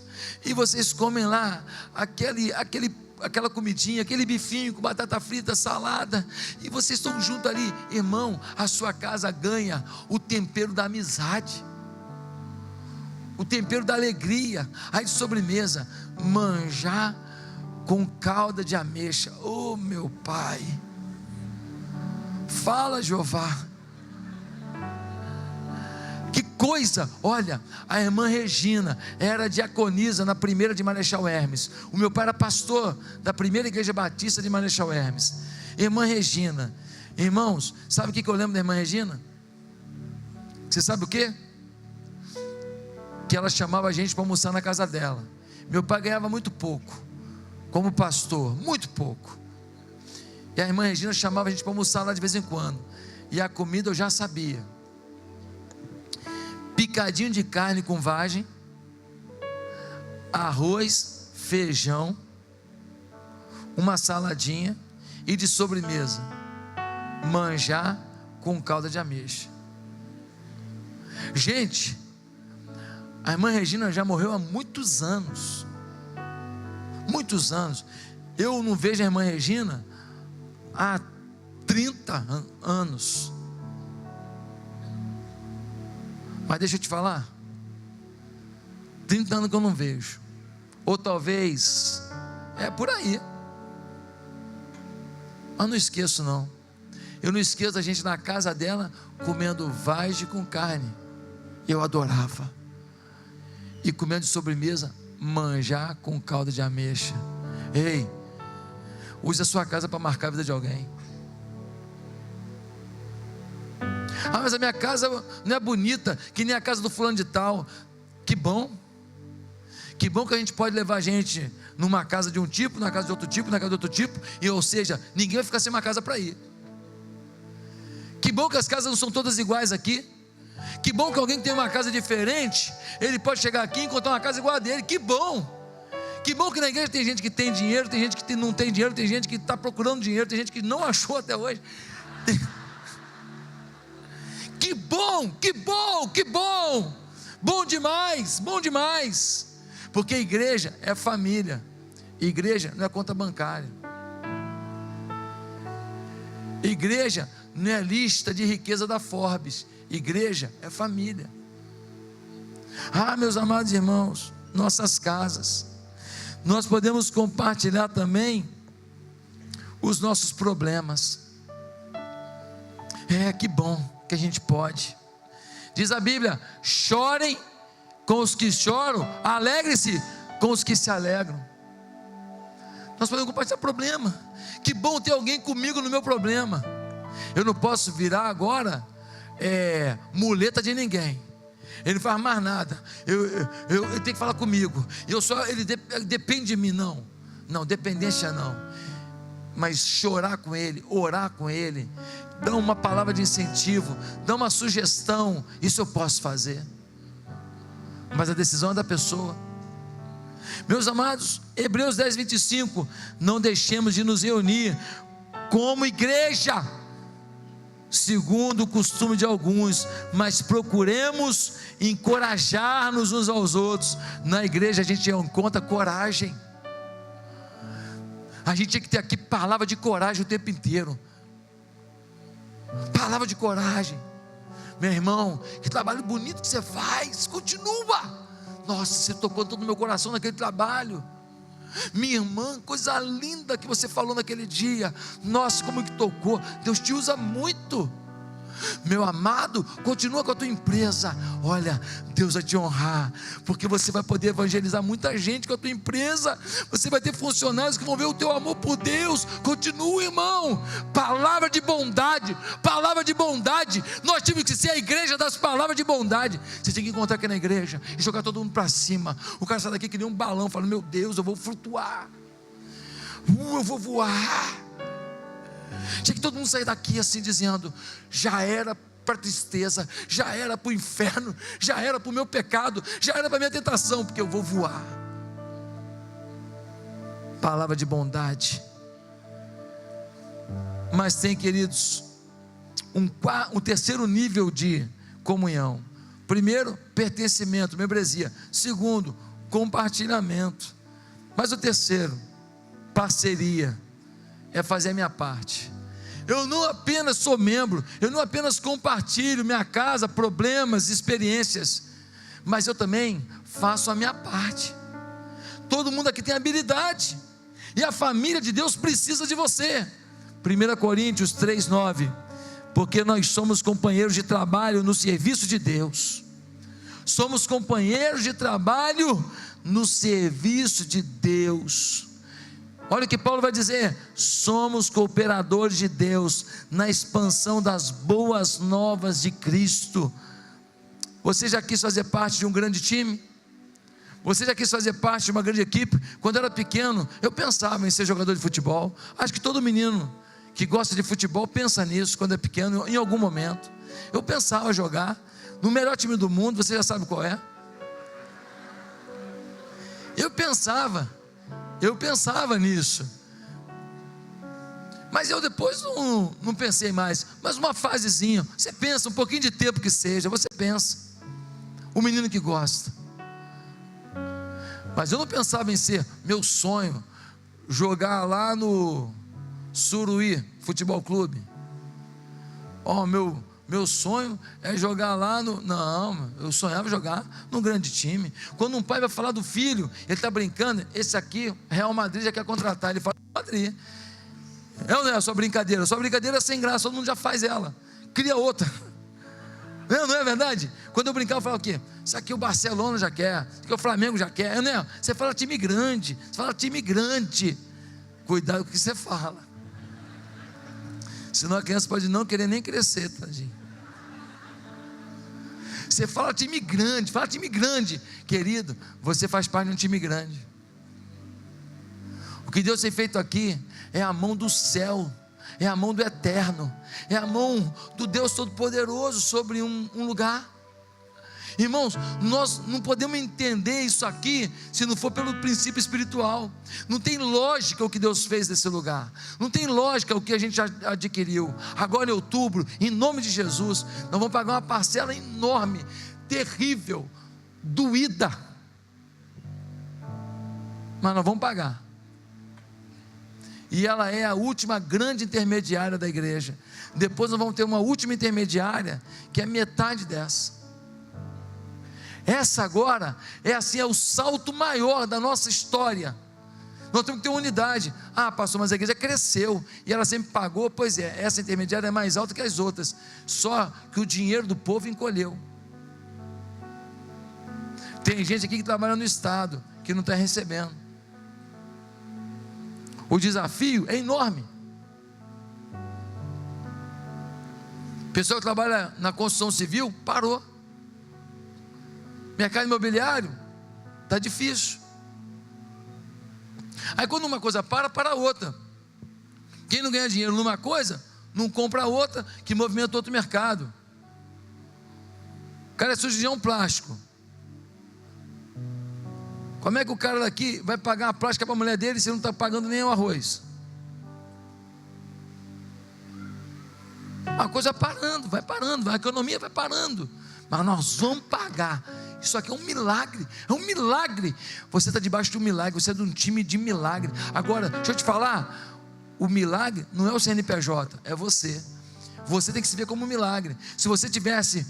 e vocês comem lá aquela comidinha, aquele bifinho com batata frita, salada, e vocês estão juntos ali, irmão, a sua casa ganha o tempero da amizade, o tempero da alegria. Aí de sobremesa, manjar com calda de ameixa. Oh meu Pai, fala, Jeová. Que coisa! Olha, a irmã Regina era diaconisa na primeira de Marechal Hermes. O meu pai era pastor da primeira igreja batista de Marechal Hermes. Irmã Regina, irmãos, sabe o que eu lembro da irmã Regina? Você sabe o que? Que ela chamava a gente para almoçar na casa dela. Meu pai ganhava muito pouco, como pastor, muito pouco. E a irmã Regina chamava a gente para almoçar lá de vez em quando. E a comida eu já sabia: picadinho de carne com vagem, arroz, feijão, uma saladinha, e de sobremesa, manjar com calda de ameixa. Gente, a irmã Regina já morreu há muitos anos. Muitos anos. Eu não vejo a irmã Regina há 30 anos. Mas deixa eu te falar, 30 anos que eu não vejo, ou talvez, é por aí, mas não esqueço não, eu não esqueço a gente na casa dela, comendo vagem com carne, eu adorava, e comendo de sobremesa, manjar com calda de ameixa. Ei, use a sua casa para marcar a vida de alguém. Ah, mas a minha casa não é bonita que nem a casa do fulano de tal. Que bom que a gente pode levar a gente numa casa de um tipo, na casa de outro tipo, na casa de outro tipo, e ou seja, ninguém vai ficar sem uma casa para ir. Que bom que as casas não são todas iguais aqui. Que bom que alguém que tem uma casa diferente, ele pode chegar aqui e encontrar uma casa igual a dele. Que bom que na igreja tem gente que tem dinheiro, tem gente que não tem dinheiro, tem gente que está procurando dinheiro, tem gente que não achou até hoje. Que bom, bom demais, porque a igreja é família, igreja não é conta bancária, igreja não é lista de riqueza da Forbes, igreja é família. Ah, meus amados irmãos, nossas casas, nós podemos compartilhar também os nossos problemas. Que bom que a gente pode. Diz a Bíblia: chorem com os que choram, alegrem-se com os que se alegram. Nós podemos compartilhar problema. Que bom ter alguém comigo no meu problema. Eu não posso virar agora muleta de ninguém. Ele não faz mais nada. Ele tem que falar comigo. Ele depende de mim, não. Não, dependência não. Mas chorar com ele, orar com ele, dar uma palavra de incentivo, dar uma sugestão, isso eu posso fazer. Mas a decisão é da pessoa. Meus amados, Hebreus 10, 25, não deixemos de nos reunir como igreja, segundo o costume de alguns, mas procuremos encorajar-nos uns aos outros. Na igreja a gente encontra coragem. A gente tem que ter aqui palavra de coragem o tempo inteiro. Palavra de coragem. Meu irmão, que trabalho bonito que você faz, continua. Nossa, você tocou todo o meu coração naquele trabalho. Minha irmã, coisa linda que você falou naquele dia. Nossa, como que tocou. Deus te usa muito. Meu amado, continua com a tua empresa. Olha, Deus vai te honrar, porque você vai poder evangelizar muita gente com a tua empresa. Você vai ter funcionários que vão ver o teu amor por Deus. Continua, irmão. Palavra de bondade, palavra de bondade. Nós temos que ser a igreja das palavras de bondade. Você tem que encontrar aqui na igreja e jogar todo mundo para cima. O cara sai daqui que nem um balão, falando: meu Deus, eu vou flutuar, eu vou voar. Tinha que todo mundo sair daqui assim dizendo: já era para a tristeza, já era para o inferno, já era para o meu pecado, já era para a minha tentação, porque eu vou voar. Palavra de bondade. Mas tem, queridos, um terceiro nível de comunhão. Primeiro, pertencimento, membresia. Segundo, compartilhamento. Mas o terceiro, parceria, é fazer a minha parte. Eu não apenas sou membro, eu não apenas compartilho minha casa, problemas, experiências, mas eu também faço a minha parte. Todo mundo aqui tem habilidade, e a família de Deus precisa de você. 1 Coríntios 3:9, porque nós somos companheiros de trabalho no serviço de Deus. Somos companheiros de trabalho no serviço de Deus. Olha o que Paulo vai dizer: somos cooperadores de Deus na expansão das boas novas de Cristo. Você já quis fazer parte de um grande time? Você já quis fazer parte de uma grande equipe? Quando eu era pequeno, eu pensava em ser jogador de futebol. Acho que todo menino que gosta de futebol pensa nisso quando é pequeno, em algum momento. Eu pensava jogar no melhor time do mundo. Você já sabe qual é? Eu pensava nisso, mas eu depois não pensei mais. Mas uma fasezinha, você pensa, um pouquinho de tempo que seja, você pensa, o menino que gosta. Mas eu não pensava em ser, meu sonho, jogar lá no Suruí Futebol Clube. Meu sonho é jogar lá no... Não, eu sonhava jogar num grande time. Quando um pai vai falar do filho, ele está brincando, esse aqui, Real Madrid já quer contratar, ele fala: Madrid. Não é só brincadeira, é sem graça, todo mundo já faz ela, cria outra. Não é verdade? Quando eu brincava, eu falava o quê? Isso aqui o Barcelona já quer, isso aqui o Flamengo já quer. Não é? Você fala time grande, cuidado com o que você fala, senão a criança pode não querer nem crescer, tadinho. Você fala time grande, querido, você faz parte de um time grande. O que Deus tem feito aqui é a mão do céu, é a mão do eterno, é a mão do Deus Todo-Poderoso sobre um lugar. Irmãos, nós não podemos entender isso aqui se não for pelo princípio espiritual. Não tem lógica o que Deus fez nesse lugar, não tem lógica o que a gente já adquiriu. Agora em outubro, em nome de Jesus, nós vamos pagar uma parcela enorme, terrível, doída, mas nós vamos pagar. E ela é a última grande intermediária da igreja. Depois nós vamos ter uma última intermediária, que é metade dessa. Essa agora é o salto maior da nossa história. Nós temos que ter unidade. Ah, pastor, mas a igreja cresceu e ela sempre pagou. Pois é, essa intermediária é mais alta que as outras, só que o dinheiro do povo encolheu. Tem gente aqui que trabalha no Estado, que não está recebendo. O desafio é enorme. Pessoal que trabalha na construção civil, parou. Mercado imobiliário, está difícil. Aí quando uma coisa para outra. Quem não ganha dinheiro numa coisa, não compra outra, que movimenta outro mercado. O cara é cirurgião plástico. Como é que o cara daqui vai pagar a plástica para a mulher dele se não está pagando nem o arroz? A coisa parando, a economia vai parando. Mas nós vamos pagar. Isso aqui é um milagre, Você está debaixo de um milagre, você é de um time de milagre. Agora, deixa eu te falar, o milagre não é o CNPJ, é você. Você tem que se ver como um milagre. Se você tivesse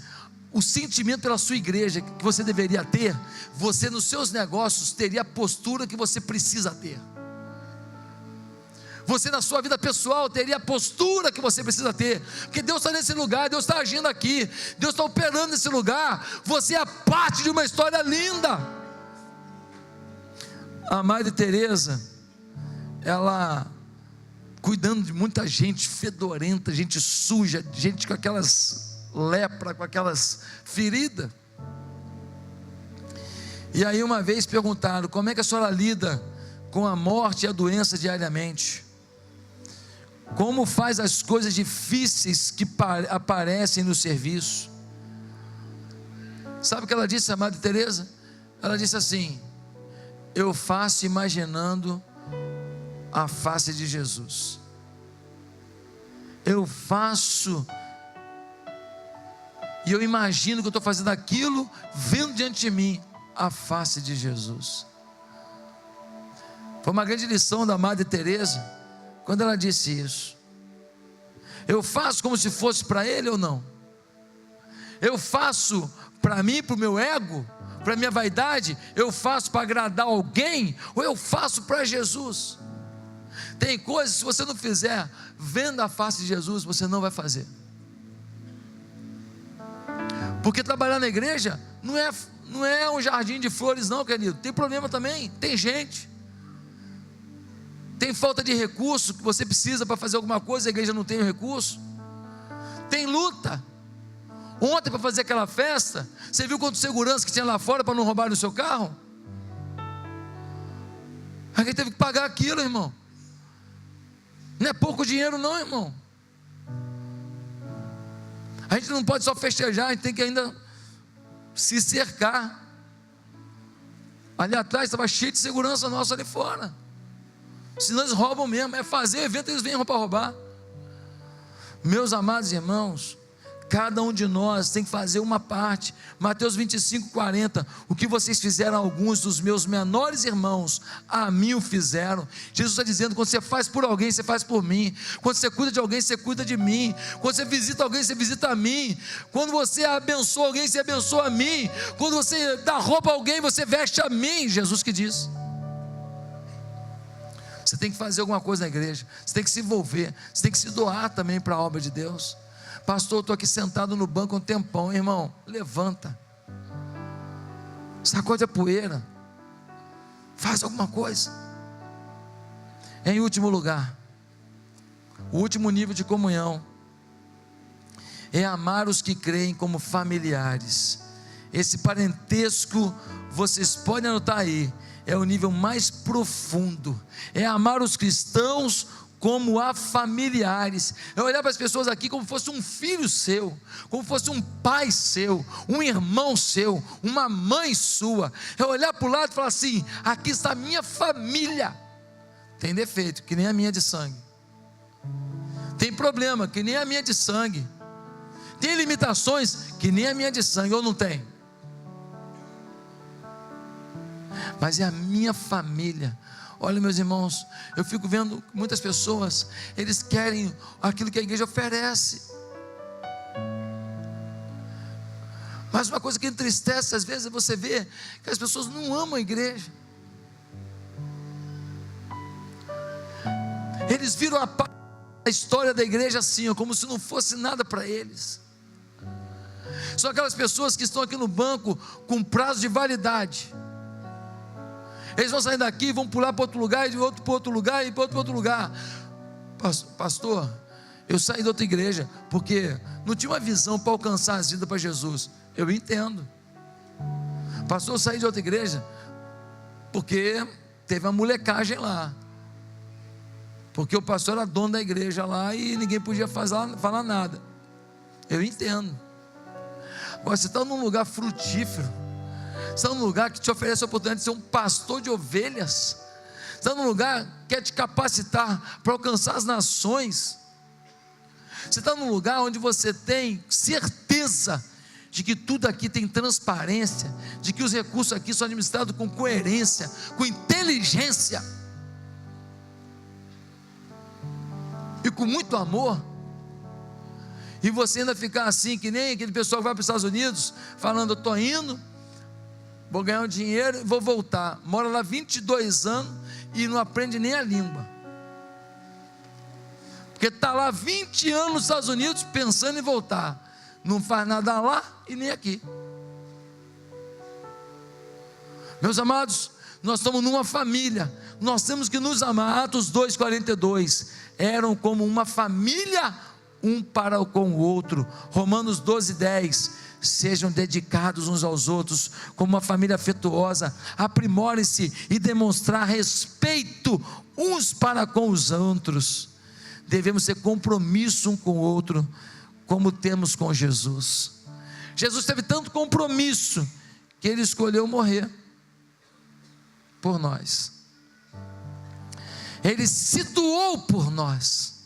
o sentimento pela sua igreja que você deveria ter, você nos seus negócios teria a postura que você precisa ter. Você na sua vida pessoal teria a postura que você precisa ter, porque Deus está nesse lugar, Deus está agindo aqui, Deus está operando nesse lugar. Você é parte de uma história linda. A Madre Teresa, ela cuidando de muita gente fedorenta, gente suja, gente com aquelas lepra, com aquelas feridas. E aí uma vez perguntaram: como é que a senhora lida com a morte e a doença diariamente? Como faz as coisas difíceis que aparecem no serviço? Sabe o que ela disse, a Madre Teresa? Ela disse assim: eu faço imaginando a face de Jesus. Eu faço e eu imagino que eu estou fazendo aquilo, vendo diante de mim a face de Jesus. Foi uma grande lição da Madre Teresa quando ela disse isso. Eu faço como se fosse para Ele ou não? Eu faço para mim, para o meu ego, para a minha vaidade? Eu faço para agradar alguém? Ou eu faço para Jesus? Tem coisas, se você não fizer vendo a face de Jesus, você não vai fazer. Porque trabalhar na igreja não é um jardim de flores não, querido. Tem problema também, tem gente. Tem falta de recurso que você precisa para fazer alguma coisa, a igreja não tem o recurso. Tem luta. Ontem, para fazer aquela festa, você viu quanto segurança que tinha lá fora para não roubar o seu carro? Alguém teve que pagar aquilo, irmão. Não é pouco dinheiro não, irmão. A gente não pode só festejar, a gente tem que ainda se cercar. Ali atrás estava cheio de segurança nossa ali fora. Senão eles roubam mesmo. É fazer evento, eles vêm para roubar. Meus amados irmãos, cada um de nós tem que fazer uma parte. Mateus 25:40. O que vocês fizeram a alguns dos meus menores irmãos, a mim o fizeram. Jesus está dizendo: quando você faz por alguém, você faz por mim. Quando você cuida de alguém, você cuida de mim. Quando você visita alguém, você visita a mim. Quando você abençoa alguém, você abençoa a mim. Quando você dá roupa a alguém, você veste a mim. Jesus que diz. Você tem que fazer alguma coisa na igreja, você tem que se envolver, você tem que se doar também para a obra de Deus. Pastor, eu estou aqui sentado no banco um tempão, irmão, levanta, sacode a poeira, faz alguma coisa. Em último lugar, o último nível de comunhão é amar os que creem como familiares. Esse parentesco, vocês podem anotar aí, é o nível mais profundo, é amar os cristãos como a familiares, é olhar para as pessoas aqui como fosse um filho seu, como fosse um pai seu, um irmão seu, uma mãe sua, é olhar para o lado e falar assim: aqui está a minha família. Tem defeito, que nem a minha de sangue, tem problema, que nem a minha de sangue, tem limitações, que nem a minha de sangue, ou não tem? Mas é a minha família. Olha, meus irmãos, eu fico vendo muitas pessoas, eles querem aquilo que a igreja oferece. Mas uma coisa que entristece às vezes é você ver que as pessoas não amam a igreja. Eles viram a história da igreja assim, como se não fosse nada para eles. São aquelas pessoas que estão aqui no banco com prazo de validade. Eles vão sair daqui e vão pular para outro lugar, e de outro para outro lugar, e para outro lugar. Pastor, Eu saí da outra igreja porque não tinha uma visão para alcançar as vidas para Jesus. Eu entendo. Pastor, eu saí de outra igreja porque teve uma molecagem lá. Porque o pastor era dono da igreja lá e ninguém podia falar nada. Eu entendo. Agora você está num lugar frutífero. Você está num lugar que te oferece a oportunidade de ser um pastor de ovelhas. Você está num lugar que quer te capacitar para alcançar as nações. Você está num lugar onde você tem certeza de que tudo aqui tem transparência, de que os recursos aqui são administrados com coerência, com inteligência e com muito amor. E você ainda ficar assim, que nem aquele pessoal que vai para os Estados Unidos, falando: eu estou indo, vou ganhar um dinheiro e vou voltar. Mora lá 22 anos e não aprende nem a língua. Porque está lá 20 anos nos Estados Unidos pensando em voltar. Não faz nada lá e nem aqui. Meus amados, nós estamos numa família. Nós temos que nos amar. Atos 2,42. Eram como uma família, um para com o outro. Romanos 12,10. Sejam dedicados uns aos outros, como uma família afetuosa. Aprimorem-se e demonstrar respeito uns para com os outros. Devemos ter compromisso um com o outro, como temos com Jesus. Jesus teve tanto compromisso, que Ele escolheu morrer por nós. Ele se doou por nós.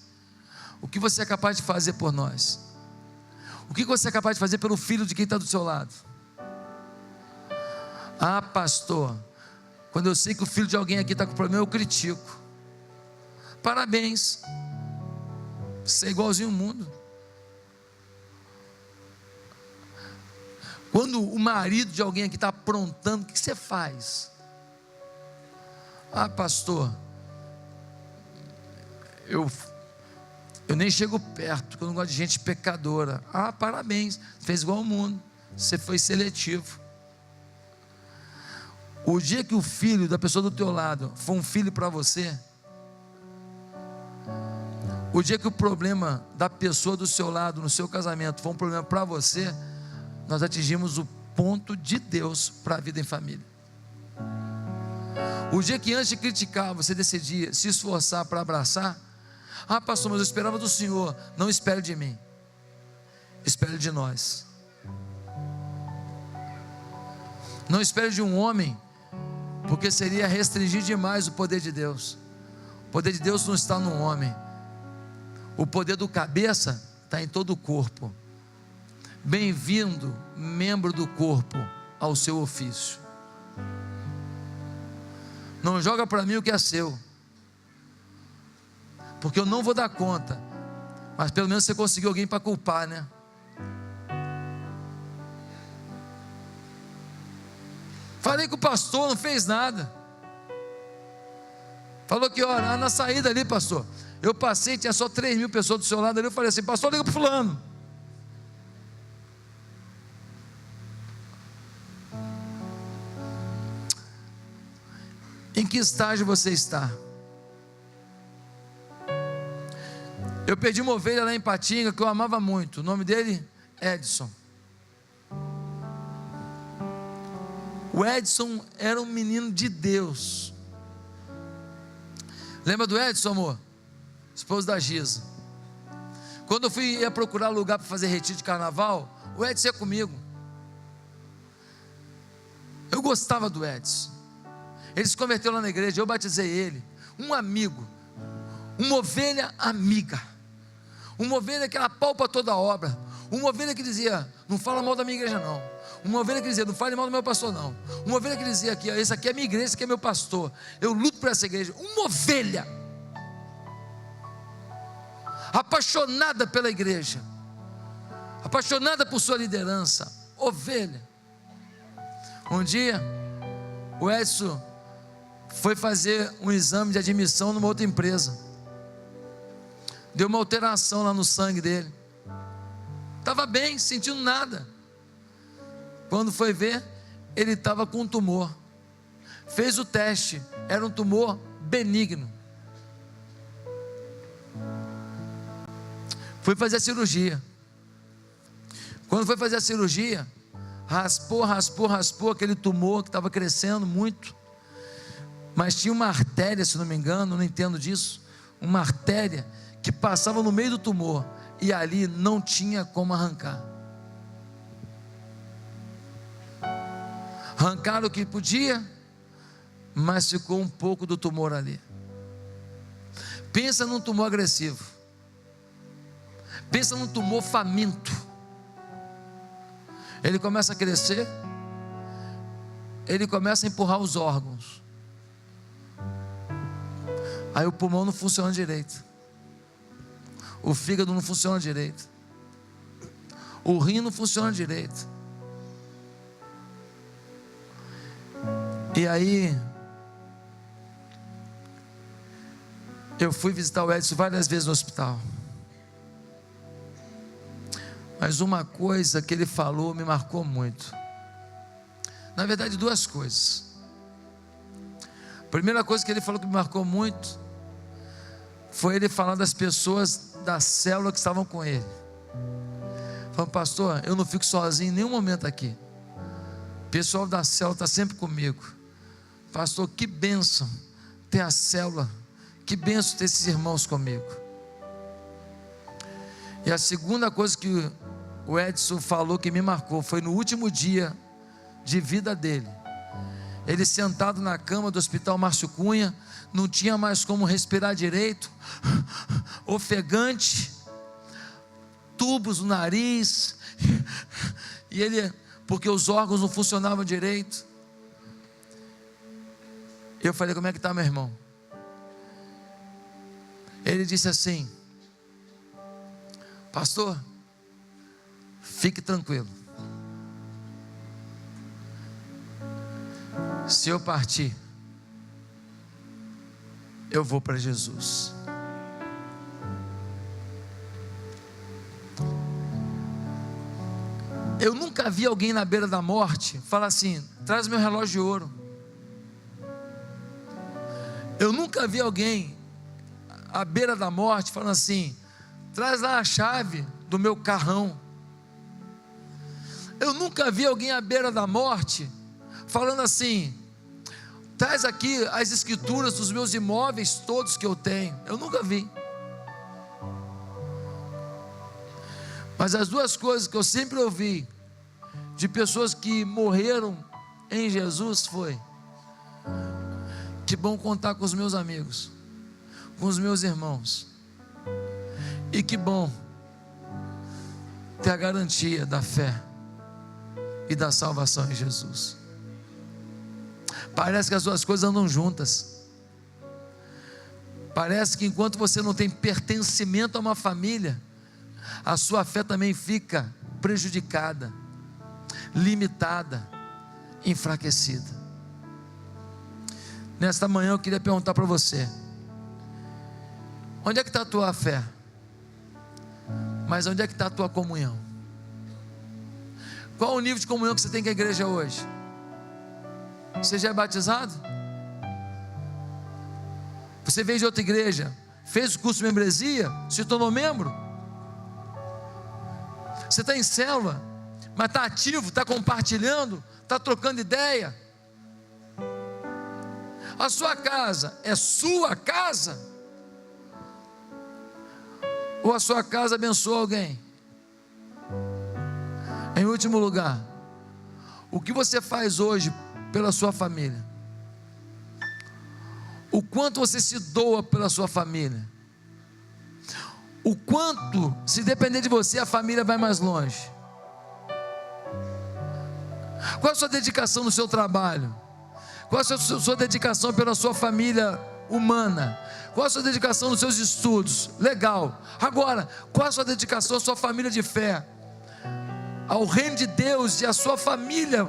O que você é capaz de fazer por nós? O que você é capaz de fazer pelo filho de quem está do seu lado? Ah, pastor, quando eu sei que o filho de alguém aqui está com problema, eu critico. Parabéns, você é igualzinho ao mundo. Quando o marido de alguém aqui está aprontando, o que você faz? Ah, pastor, eu nem chego perto, porque eu não gosto de gente pecadora. Ah, parabéns, fez igual ao mundo, você foi seletivo. O dia que o filho da pessoa do teu lado for um filho para você, o dia que o problema da pessoa do seu lado, no seu casamento, for um problema para você, nós atingimos o ponto de Deus para a vida em família. O dia que antes de criticar, você decidir se esforçar para abraçar. Ah, pastor, mas eu esperava do Senhor. Não espere de mim, espere de nós. Não espere de um homem, porque seria restringir demais o poder de Deus. O poder de Deus não está no homem. O poder do cabeça está em todo o corpo. Bem-vindo, membro do corpo, ao seu ofício. Não joga para mim o que é seu, porque eu não vou dar conta. Mas pelo menos você conseguiu alguém para culpar, né? Falei com o pastor, não fez nada. Falou que hora? Na saída ali, pastor, eu passei, tinha só 3.000 pessoas do seu lado ali. Eu falei assim: pastor, liga para fulano. Em que estágio você está? Eu perdi uma ovelha lá em Patinga que eu amava muito. O nome dele, Edson. O Edson era um menino de Deus. Lembra do Edson, amor? Esposo da Giza. Quando eu ia procurar lugar para fazer retiro de carnaval, o Edson ia comigo. Eu gostava do Edson. Ele se converteu lá na igreja, eu batizei ele. Um amigo, uma ovelha amiga, uma ovelha que apalpa toda a obra, uma ovelha que dizia: não fala mal da minha igreja não. Uma ovelha que dizia: não fale mal do meu pastor não. Uma ovelha que dizia: aqui, esse aqui é minha igreja, esse aqui é meu pastor, eu luto por essa igreja. Uma ovelha apaixonada pela igreja, apaixonada por sua liderança. Ovelha. Um dia o Edson foi fazer um exame de admissão numa outra empresa. Deu uma alteração lá no sangue dele. Estava bem, sentindo nada. Quando foi ver, ele estava com um tumor. Fez o teste, era um tumor benigno. Fui fazer a cirurgia. Quando foi fazer a cirurgia, raspou aquele tumor que estava crescendo muito. Mas tinha uma artéria, se não me engano, não entendo disso, uma artéria que passava no meio do tumor, e ali não tinha como arrancar. Arrancaram o que podia, mas ficou um pouco do tumor ali. Pensa num tumor agressivo. Pensa num tumor faminto. Ele começa a crescer, ele começa a empurrar os órgãos. Aí o pulmão não funciona direito, o fígado não funciona direito, o rim não funciona direito. E aí eu fui visitar o Edson várias vezes no hospital. Mas uma coisa que ele falou me marcou muito. Na verdade, duas coisas. A primeira coisa que ele falou que me marcou muito foi ele falando das pessoas da célula que estavam com ele. Falando: pastor, eu não fico sozinho em nenhum momento aqui. O pessoal da célula está sempre comigo. Pastor, que bênção ter a célula. Que bênção ter esses irmãos comigo. E a segunda coisa que o Edson falou que me marcou foi no último dia de vida dele. Ele sentado na cama do Hospital Márcio Cunha, não tinha mais como respirar direito, ofegante, tubos no nariz, e ele, porque os órgãos não funcionavam direito. Eu falei: como é que está, meu irmão? Ele disse assim: pastor, fique tranquilo, se eu partir, eu vou para Jesus. Eu nunca vi alguém na beira da morte falar assim: traz meu relógio de ouro. Eu nunca vi alguém à beira da morte falando assim: traz lá a chave do meu carrão. Eu nunca vi alguém à beira da morte falando assim: traz aqui as escrituras dos meus imóveis todos que eu tenho. Eu nunca vi. Mas as duas coisas que eu sempre ouvi de pessoas que morreram em Jesus foi: que bom contar com os meus amigos, com os meus irmãos, e que bom ter a garantia da fé e da salvação em Jesus. Parece que as duas coisas andam juntas. Parece que enquanto você não tem pertencimento a uma família, a sua fé também fica prejudicada, limitada, enfraquecida. Nesta manhã eu queria perguntar para você: onde é que está a tua fé? Mas onde é que está a tua comunhão? Qual o nível de comunhão que você tem com a igreja hoje? Você já é batizado? Você veio de outra igreja, fez o curso de membresia, se tornou membro? Você está em célula, mas está ativo, está compartilhando, está trocando ideia? A sua casa é sua casa? Ou a sua casa abençoa alguém? Em último lugar, o que você faz hoje pela sua família? O quanto você se doa pela sua família? O quanto, se depender de você, a família vai mais longe? Qual a sua dedicação no seu trabalho? Qual a sua dedicação pela sua família humana? Qual a sua dedicação nos seus estudos? Legal. Agora, qual a sua dedicação à sua família de fé? Ao reino de Deus e à sua família,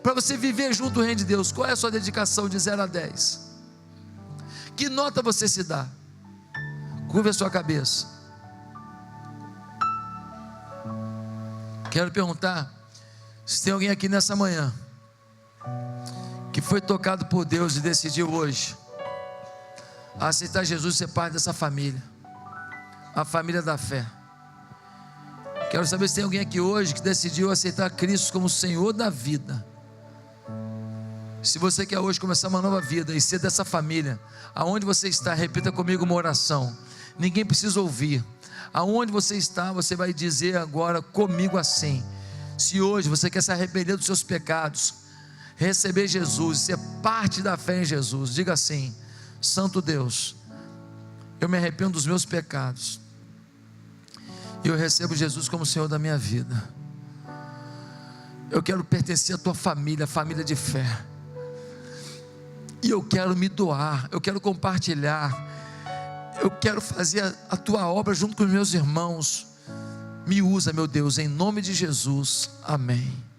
para você viver junto ao reino de Deus. Qual é a sua dedicação de 0 a 10? Que nota você se dá? Curva a sua cabeça. Quero perguntar se tem alguém aqui nessa manhã que foi tocado por Deus e decidiu hoje aceitar Jesus e ser parte dessa família, a família da fé. Quero saber se tem alguém aqui hoje que decidiu aceitar Cristo como Senhor da vida. Se você quer hoje começar uma nova vida e ser dessa família, aonde você está, repita comigo uma oração. Ninguém precisa ouvir. Aonde você está, você vai dizer agora comigo assim: se hoje você quer se arrepender dos seus pecados, receber Jesus, ser parte da fé em Jesus, diga assim: Santo Deus, eu me arrependo dos meus pecados e eu recebo Jesus como Senhor da minha vida. Eu quero pertencer à tua família, família de fé, e eu quero me doar, eu quero compartilhar, eu quero fazer a tua obra junto com os meus irmãos. Me usa, meu Deus, em nome de Jesus, amém.